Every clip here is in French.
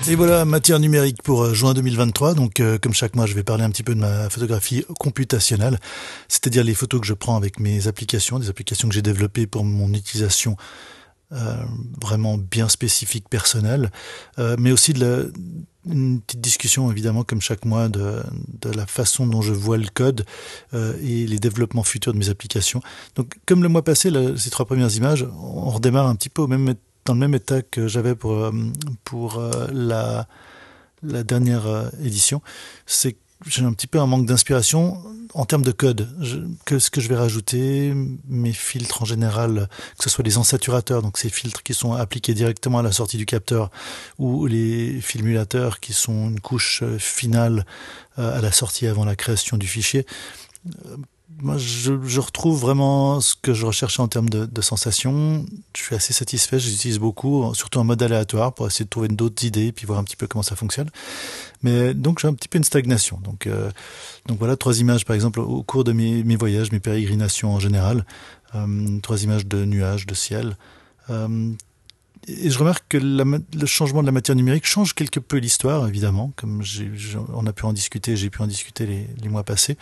Et voilà, matière numérique pour juin 2023. Donc, comme chaque mois, je vais parler un petit peu de ma photographie computationnelle, c'est-à-dire les photos que je prends avec mes applications, des applications que j'ai développées pour mon utilisation vraiment bien spécifique, personnelle, mais aussi une petite discussion, évidemment, comme chaque mois, de la façon dont je vois le code et les développements futurs de mes applications. Donc, comme le mois passé, là, ces 3 premières images, on redémarre un petit peu dans le même état que j'avais pour la dernière édition. C'est que j'ai un petit peu un manque d'inspiration en termes de code. Ce que je vais rajouter, mes filtres en général, que ce soit les ensaturateurs, donc ces filtres qui sont appliqués directement à la sortie du capteur, ou les filmulateurs qui sont une couche finale à la sortie avant la création du fichier. Moi, je retrouve vraiment ce que je recherchais en termes de sensations. Je suis assez satisfait, je les utilise beaucoup, surtout en mode aléatoire pour essayer de trouver d'autres idées, puis voir un petit peu comment ça fonctionne. Mais donc j'ai un petit peu une stagnation. Donc voilà, 3 images par exemple au cours de mes voyages, mes pérégrinations en général. 3 images de nuages, de ciel. Et je remarque que le changement de la matière numérique change quelque peu l'histoire, évidemment, comme on a pu en discuter, j'ai pu en discuter les mois passés.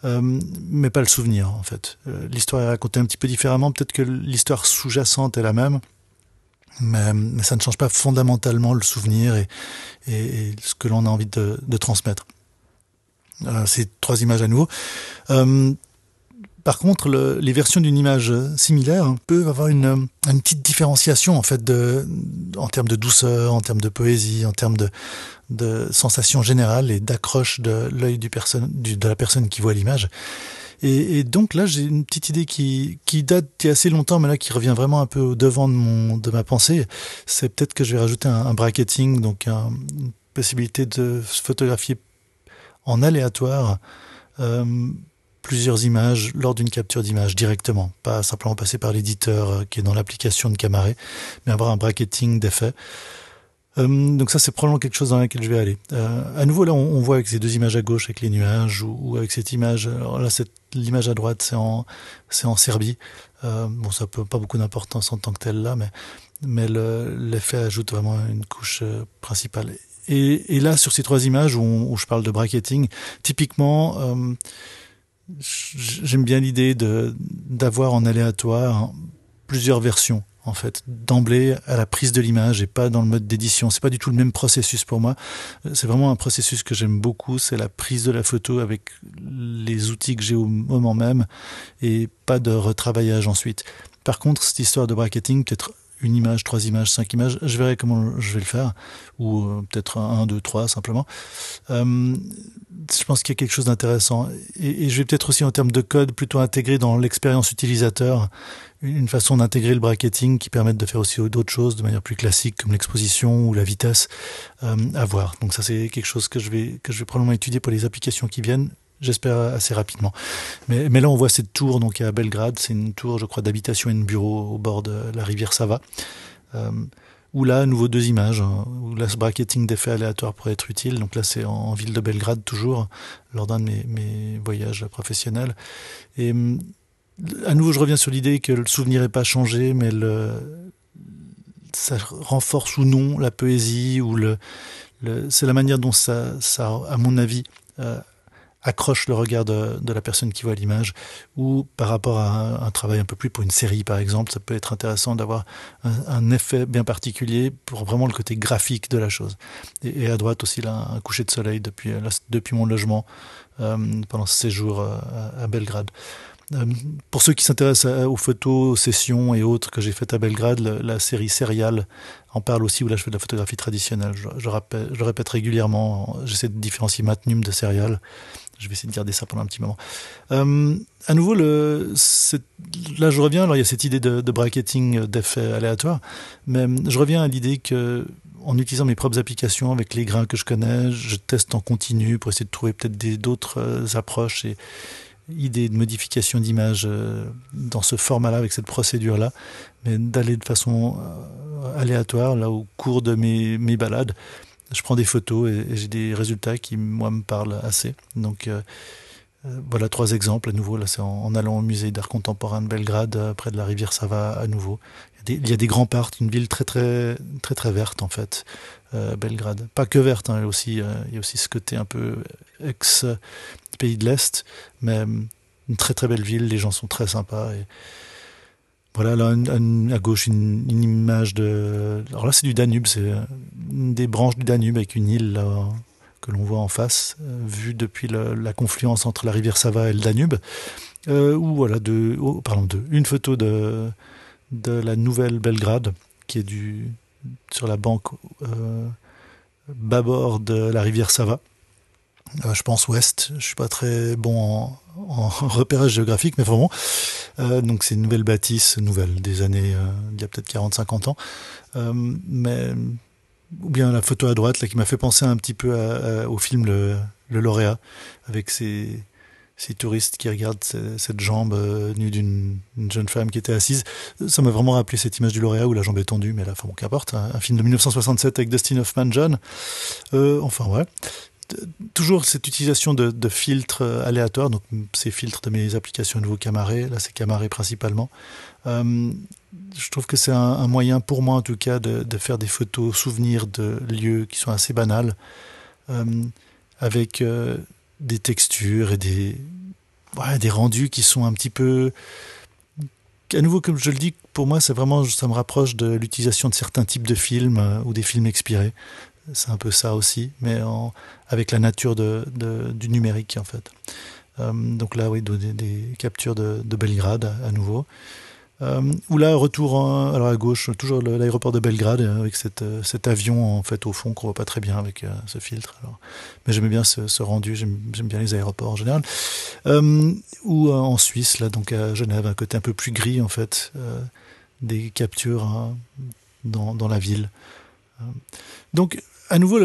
Mais pas le souvenir, en fait. L'histoire est racontée un petit peu différemment. Peut-être que l'histoire sous-jacente est la même, mais ça ne change pas fondamentalement le souvenir et ce que l'on a envie de transmettre. Ces 3 images à nouveau. Par contre, les versions d'une image similaire peuvent avoir une petite différenciation en fait en termes de douceur, en termes de poésie, en termes de sensation générale et d'accroche de l'œil de la personne qui voit l'image. Et donc là, j'ai une petite idée qui date d'il y a assez longtemps, mais là qui revient vraiment un peu au devant de ma pensée. C'est peut-être que je vais rajouter un bracketing, donc une possibilité de photographier en aléatoire plusieurs images lors d'une capture d'image directement, pas simplement passer par l'éditeur qui est dans l'application de Camaré, mais avoir un bracketing d'effets. Donc ça, c'est probablement quelque chose dans laquelle je vais aller. À nouveau, là, on voit avec ces 2 images à gauche avec les nuages ou avec cette image. Alors là, l'image à droite, c'est en Serbie. Bon, ça peut pas beaucoup d'importance en tant que tel là, mais l'effet ajoute vraiment une couche principale. Et là, sur ces 3 images où je parle de bracketing, typiquement, j'aime bien l'idée d'avoir en aléatoire plusieurs versions en fait d'emblée à la prise de l'image et pas dans le mode d'édition. C'est pas du tout le même processus pour moi. C'est vraiment un processus que j'aime beaucoup, c'est la prise de la photo avec les outils que j'ai au moment même et pas de retravaillage ensuite. Par contre, cette histoire de bracketing, peut-être 1 image, 3 images, 5 images, je verrai comment je vais le faire, ou peut-être 1, 2, 3 simplement. Je pense qu'il y a quelque chose d'intéressant. Et je vais peut-être aussi en termes de code plutôt intégrer dans l'expérience utilisateur une façon d'intégrer le bracketing qui permette de faire aussi d'autres choses de manière plus classique comme l'exposition ou la vitesse à voir. Donc ça c'est quelque chose que je vais probablement étudier pour les applications qui viennent. J'espère assez rapidement. Mais là, on voit cette tour donc à Belgrade. C'est une tour, je crois, d'habitation et de bureau au bord de la rivière Sava. Où là, à nouveau 2 images. Où là, ce bracketing d'effets aléatoires pourrait être utile. Donc là, c'est en ville de Belgrade, toujours, lors d'un de mes voyages professionnels. Et à nouveau, je reviens sur l'idée que le souvenir n'est pas changé, mais ça renforce ou non la poésie. C'est la manière dont ça à mon avis, accroche le regard de la personne qui voit l'image, ou par rapport à un travail un peu plus pour une série par exemple, ça peut être intéressant d'avoir un effet bien particulier pour vraiment le côté graphique de la chose. Et à droite aussi là, un coucher de soleil depuis mon logement pendant ce séjour à Belgrade. Pour ceux qui s'intéressent aux photos, aux sessions et autres que j'ai faites à Belgrade, la série Serial en parle aussi, où là je fais de la photographie traditionnelle. Je répète régulièrement, j'essaie de différencier Matnum de Serial. Je vais essayer de garder ça pendant un petit moment. À nouveau, là je reviens, alors il y a cette idée de bracketing d'effets aléatoires, mais je reviens à l'idée que en utilisant mes propres applications avec les grains que je connais, je teste en continu pour essayer de trouver peut-être d'autres approches et idée de modification d'image dans ce format-là, avec cette procédure-là, mais d'aller de façon aléatoire, là, au cours de mes balades. Je prends des photos et j'ai des résultats qui, moi, me parlent assez. Donc, Voilà 3 exemples à nouveau. Là, c'est en allant au musée d'art contemporain de Belgrade, près de la rivière Sava à nouveau. Il y a des grands parcs, une ville très très très très verte en fait, Belgrade. Pas que verte, hein, il y a aussi ce côté un peu ex pays de l'Est, mais une très très belle ville. Les gens sont très sympas. Et voilà, là à gauche une image de. Alors là, c'est du Danube, c'est une des branches du Danube avec une île là, que l'on voit en face, vue depuis la confluence entre la rivière Sava et le Danube. Ou voilà, une photo de la nouvelle Belgrade, qui est sur la banque bâbord de la rivière Sava. Je pense ouest, je suis pas très bon en repérage géographique, mais vraiment. Donc c'est une nouvelle bâtisse, nouvelle, des années, il y a peut-être 40-50 ans. Mais ou bien la photo à droite là qui m'a fait penser un petit peu au film le Lauréat, avec ces touristes qui regardent cette jambe nue d'une jeune femme qui était assise. Ça m'a vraiment rappelé cette image du Lauréat où la jambe est tendue, mais là, enfin bon, qu'importe. Un film de 1967 avec Dustin Hoffman, John. Enfin, ouais. Toujours cette utilisation de filtres aléatoires, donc ces filtres de mes applications nouveau Camaré, là c'est Camaré principalement. Je trouve que c'est un moyen pour moi en tout cas de faire des photos souvenirs de lieux qui sont assez banals, avec des textures et des rendus qui sont un petit peu. À nouveau, comme je le dis, pour moi, ça me rapproche de l'utilisation de certains types de films ou des films expirés. C'est un peu ça aussi, mais avec la nature du numérique en fait. Donc là, oui, des captures de Belgrade à nouveau. Ou là, retour alors à gauche, toujours l'aéroport de Belgrade avec cet avion en fait au fond qu'on voit pas très bien avec ce filtre. Alors, mais j'aimais bien ce rendu, j'aime bien les aéroports en général. Ou en Suisse, là, donc à Genève, un côté un peu plus gris en fait, des captures dans la ville. Donc à nouveau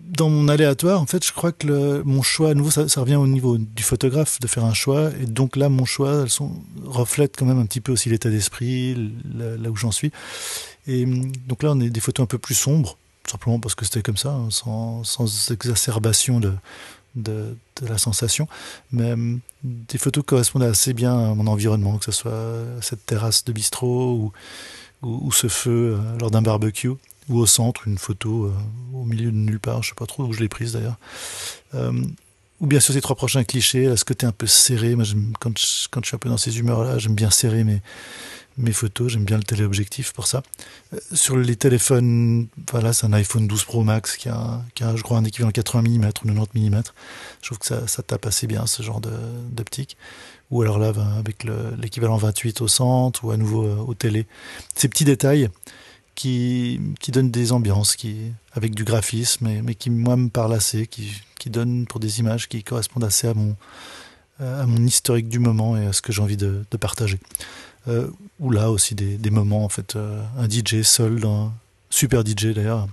dans mon aléatoire, en fait, je crois que mon choix, à nouveau, ça revient au niveau du photographe de faire un choix. Et donc là, mon choix, reflète quand même un petit peu aussi l'état d'esprit, là où j'en suis. Et donc là, on est des photos un peu plus sombres, simplement parce que c'était comme ça, hein, sans exacerbation de la sensation. Mais des photos correspondaient assez bien à mon environnement, que ce soit cette terrasse de bistrot ou ce feu lors d'un barbecue. Ou au centre, une photo au milieu de nulle part, je sais pas trop où je l'ai prise d'ailleurs. Ou bien sur ces 3 prochains clichés, là, ce côté un peu serré. Moi, quand je suis un peu dans ces humeurs-là, j'aime bien serrer mes photos, j'aime bien le téléobjectif pour ça. Sur les téléphones, voilà, c'est un iPhone 12 Pro Max qui a je crois, un équivalent 80 mm ou 90 mm. Je trouve que ça tape assez bien ce genre d'optique. Ou alors là, avec l'équivalent 28 au centre, ou à nouveau au télé. Ces petits détails qui donne des ambiances, avec du graphisme, mais qui, moi, me parlent assez, qui donnent pour des images qui correspondent assez à mon historique du moment et à ce que j'ai envie de partager. Ou là aussi des moments, en fait, un DJ seul, super DJ d'ailleurs,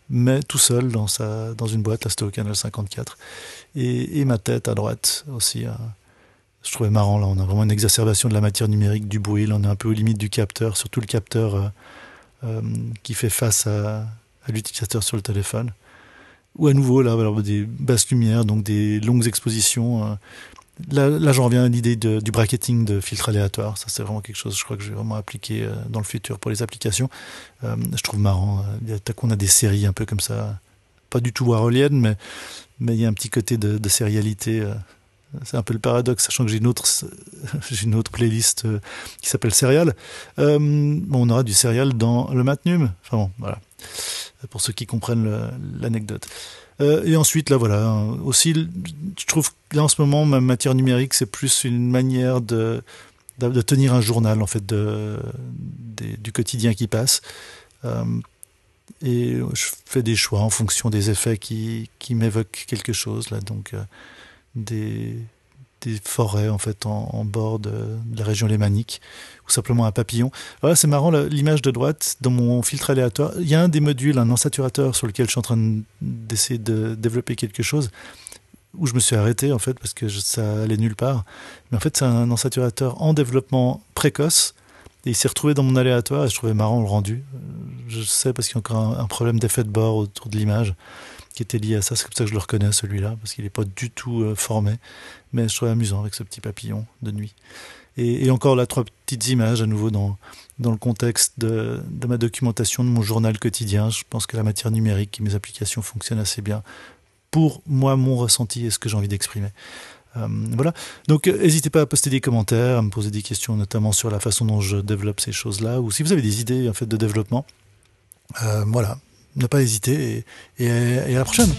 mais tout seul dans une boîte, là c'était au Canal 54, et ma tête à droite aussi. Je trouvais marrant, là, on a vraiment une exacerbation de la matière numérique, du bruit, là on est un peu aux limites du capteur, surtout le capteur qui fait face à l'utilisateur sur le téléphone. Ou à nouveau, là, alors, des basses lumières, donc des longues expositions. Là, j'en reviens à l'idée du bracketing de filtres aléatoires. Ça, c'est vraiment quelque chose, je crois, que je vais vraiment appliquer dans le futur pour les applications. Je trouve marrant. On a des séries un peu comme ça. Pas du tout warholienne, mais il y a un petit côté de sérialité. C'est un peu le paradoxe, sachant que j'ai une autre playlist qui s'appelle Serial. On aura du Serial dans le Matnum. Enfin bon, voilà. Pour ceux qui comprennent l'anecdote. Et ensuite, là, voilà. Aussi, je trouve que là, en ce moment, ma matière numérique, c'est plus une manière de tenir un journal, en fait, du quotidien qui passe. Et je fais des choix en fonction des effets qui m'évoquent quelque chose, là. Donc, des forêts en fait en bord de la région lémanique ou simplement un papillon. Voilà, c'est marrant l'image de droite dans mon filtre aléatoire. Il y a un des modules, un ensaturateur sur lequel je suis en train d'essayer de développer quelque chose où je me suis arrêté en fait parce que ça allait nulle part. Mais en fait c'est un ensaturateur en développement précoce et il s'est retrouvé dans mon aléatoire et je trouvais marrant le rendu. Je sais parce qu'il y a encore un problème d'effet de bord autour de l'image. qui était lié à ça. C'est comme ça que je le reconnais, celui-là, parce qu'il n'est pas du tout formé. Mais je trouvais amusant avec ce petit papillon de nuit. Et encore là, 3 petites images à nouveau dans le contexte de ma documentation, de mon journal quotidien. Je pense que la matière numérique et mes applications fonctionnent assez bien pour moi, mon ressenti et ce que j'ai envie d'exprimer. Voilà. Donc, n'hésitez pas à poster des commentaires, à me poser des questions, notamment sur la façon dont je développe ces choses-là, ou si vous avez des idées en fait de développement. Voilà. Ne pas hésiter et à la prochaine.